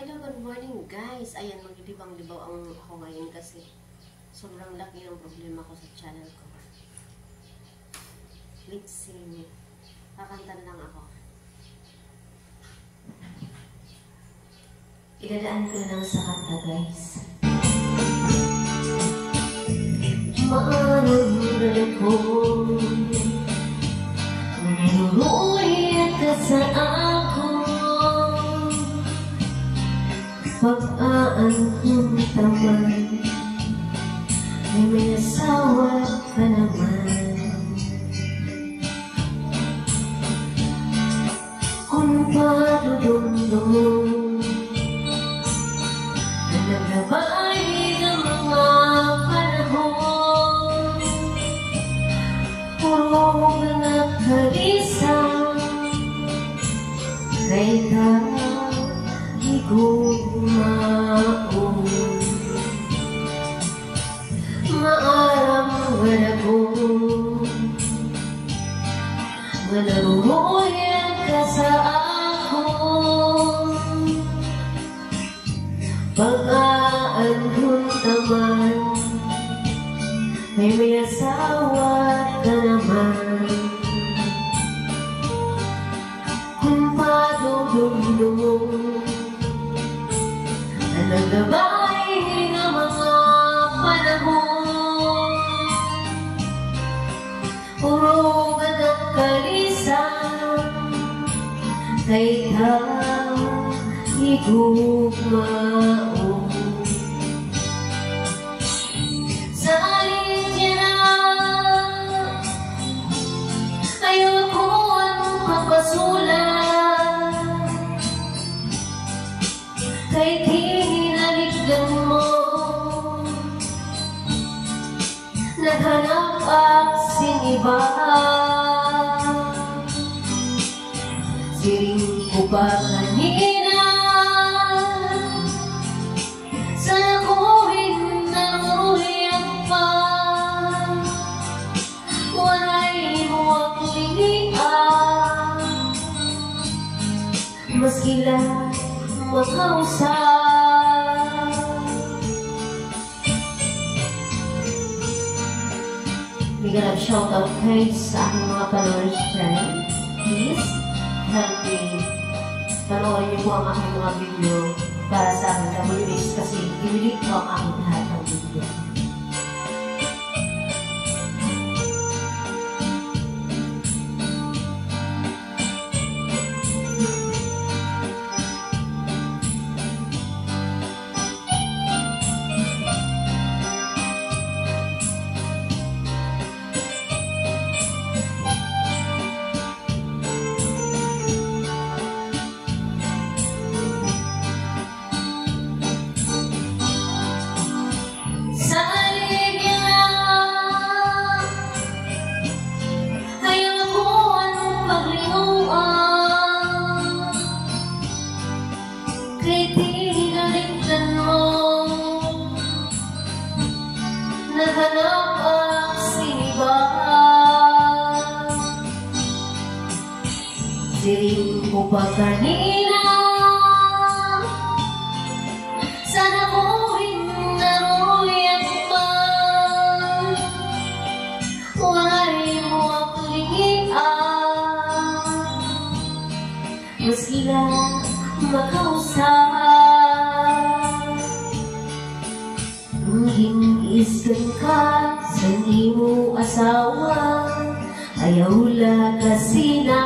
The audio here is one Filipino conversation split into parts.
Hello, good morning guys. Ayan, maglibang-libaw ako ngayon kasi sobrang laki ng problema ko sa channel ko. Lip sync. Kakanta lang ako. Idadaan ko lang sa kanta guys. Maaaring ko manuruy ka sa ako. Pag-aanong taman, may asawa ka naman. Kung padudong-dong na naglabay ng mga panahon, puro mga kalisang kay gumaon. Maaramgan ako, malaruyan ka sa ako. Pag-aanhon naman, may asawa ka naman. Kung padudong-dong nagabay ng mga panahon, puro ka ng kalisang kay higugmaon. Sa linya na ayoko ang papasulat kay naghanap ang siniba. Siring ko pa kanina, sana ko rin naruruyan pa. Walay mo ang lingian, maski lang makausap. Bigyan ng shoutout kayo sa aking mga followers channel. Please help me. Panoorin niyo po ang aking mga video para sa aking WH kasi i-delete ko ang aking lahat ng video. Naghanap ang siniba. Siring ko pa kanina, sana ko rin naruruyan pa. Walay mo ang lingian, maski lang makausap. Iskan ka sa di mo asawa, ayaw la kasi na.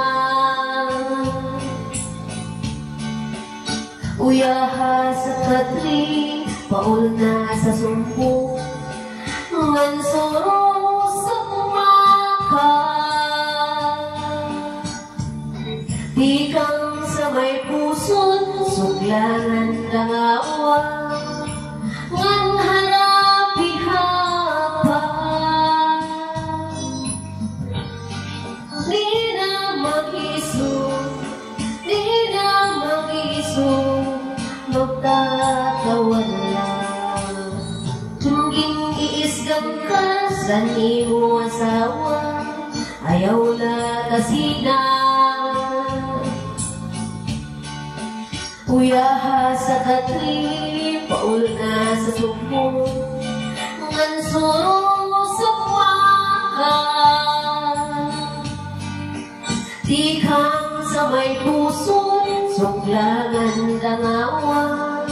Uyaha sa katri, paul na sa sumpo, ngansoro sa kumaka. Di kang sa may puson, suglangan ng awa, nganhan magkakawan lang. Tungging iisgang ka sa imo asawa, ayaw na kasi na. Uyaha sa katli, paul na sa sumo, ngansuro sa waka. Tikang sa may puso, suklangan dangawa,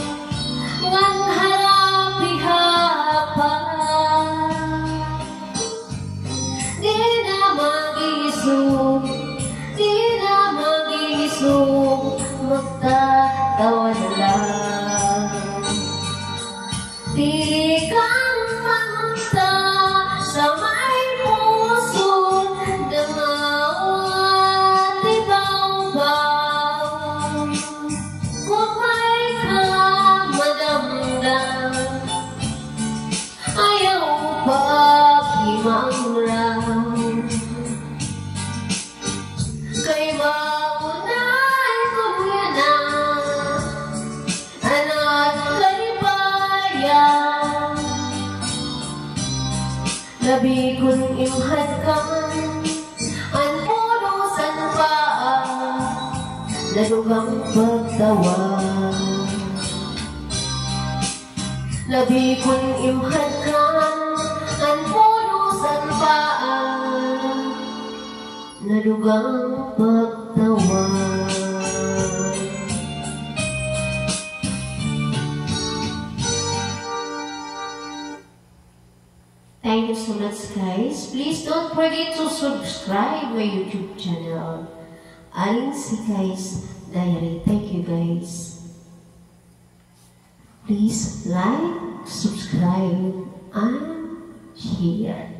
ngan harapi hapa. Di na mag-isog, magtatawa na lang. Di kang mangta sa may puso, dangawa tibaw-baw. Kung may kamadamdam, ayaw pa himang-ram. Kay maunay kumyanan, anak kalibayan. Labi kong imhadkan, ang punusan paa, nadugang pagtawa. Labi kong imhadkan, ang punusan paa, nadugang pagtawa. Thank you so much, guys. Please don't forget to subscribe my YouTube channel, Aling Sikay's Diary. Thank you, guys. Please like, subscribe, and share.